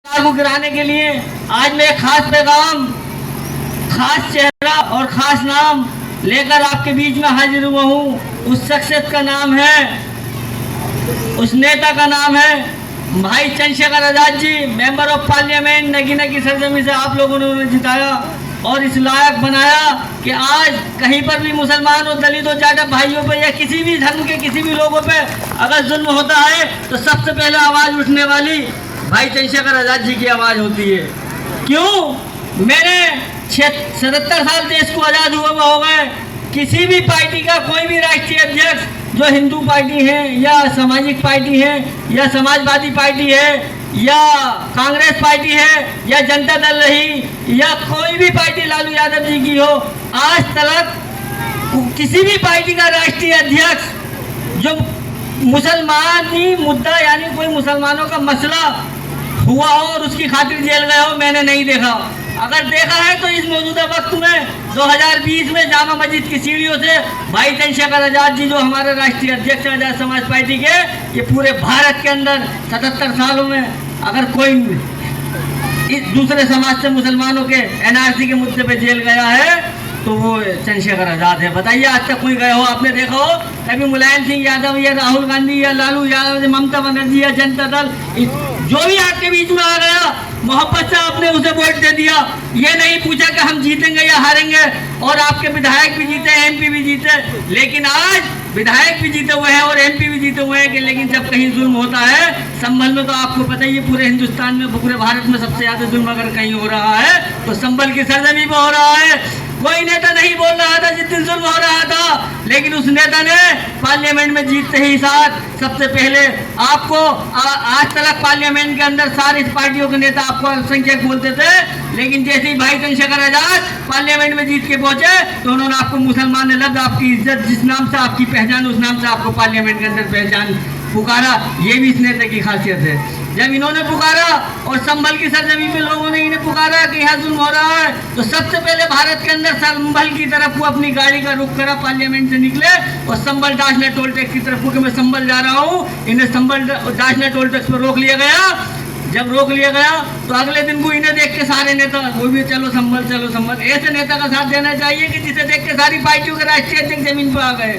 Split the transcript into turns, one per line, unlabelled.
को गिराने के लिए आज मैं एक खास पैगाम, खास चेहरा और खास नाम लेकर आपके बीच में हाजिर हुआ हूँ। उस शख्सियत का नाम है, उस नेता का नाम है भाई Chandrashekhar Azad ji, member of parliament. Nagina की सरजमी से आप लोगों ने उन्हें जिताया और इस लायक बनाया कि आज कहीं पर भी मुसलमान और दलित और जाटव भाइयों पर या किसी भी धर्म के किसी भी लोगों पे अगर जुल्म होता है तो सबसे पहले आवाज़ उठने वाली भाई चंद्रशेखर आजाद जी की आवाज़ होती है। क्यों? मैंने 77 साल देश को आज़ाद हुआ हो गए, किसी भी पार्टी का कोई भी राष्ट्रीय अध्यक्ष जो हिंदू पार्टी है या सामाजिक पार्टी है या समाजवादी पार्टी है या कांग्रेस पार्टी है या जनता दल रही या कोई भी पार्टी लालू यादव जी की हो, आज तक किसी भी पार्टी का राष्ट्रीय अध्यक्ष जो मुसलमानी मुद्दा यानी कोई मुसलमानों का मसला हुआ हो और उसकी खातिर जेल गया हो, मैंने नहीं देखा। अगर देखा है तो इस मौजूदा वक्त में 2020 में जामा मस्जिद की सीढ़ियों से भाई चंद्रशेखर आजाद जी जो हमारे राष्ट्रीय अध्यक्ष आजाद समाज पार्टी के, ये पूरे भारत के अंदर 77 सालों में अगर कोई इस दूसरे समाज से मुसलमानों के एनआरसी के मुद्दे पे जेल गया है तो वो चंद्रशेखर आजाद है। बताइए आज तक कोई गए हो, आपने देखा हो कभी मुलायम सिंह यादव या राहुल गांधी या लालू यादव, ममता बनर्जी या जनता दल, जो भी आपके बीच में आ गया मोहब्बत से आपने उसे वोट दे दिया, ये नहीं पूछा कि हम जीतेंगे या हारेंगे। और आपके विधायक भी जीते, एमपी भी जीते, लेकिन आज विधायक भी जीते हुए हैं और एमपी भी जीते हुए हैं कि लेकिन जब कहीं जुल्म होता है संभल में, तो आपको पता ही है पूरे हिंदुस्तान में पूरे भारत में सबसे ज़्यादा जुल्म अगर कहीं हो रहा है तो संभल की सरजमी पर हो रहा है। कोई नेता नहीं बोल रहा था जिस दिन जुल्म हो रहा था, लेकिन उस नेता ने पार्लियामेंट में जीतते ही साथ सबसे पहले आपको आज तक पार्लियामेंट के अंदर सारी पार्टियों के नेता आपको अल्पसंख्यक बोलते थे, लेकिन जैसे ही भाई चंद्रशेखर आजाद पार्लियामेंट में जीत के पहुंचे तो उन्होंने आपको मुसलमान ने लफ्ज, आपकी इज्जत, जिस नाम से आपकी पहचान उस नाम से आपको पार्लियामेंट के अंदर पहचान पुकारा। ये भी इस नेता की खासियत है। जब इन्होंने पुकारा और संभल की सरजमी पे लोगों ने इन्हें पुकारा कि यहाँ जुल्म हो रहा है, तो सबसे पहले भारत के अंदर संभल की तरफ वो अपनी गाड़ी का रुख करा, पार्लियामेंट से निकले और संभल डाशना टोल टैक्स की तरफ कि मैं संभल जा रहा हूँ। इन्हें संभल डाशना टोल टैक्स पर रोक लिया गया। जब रोक लिया गया तो अगले दिन को इन्हें देख के सारे नेता वो भी चलो संभल, चलो संभल। ऐसे नेता का साथ देना चाहिए कि जिसे देख के सारी पार्टियों के राष्ट्रीय अध्यक्ष जमीन पर आ गए।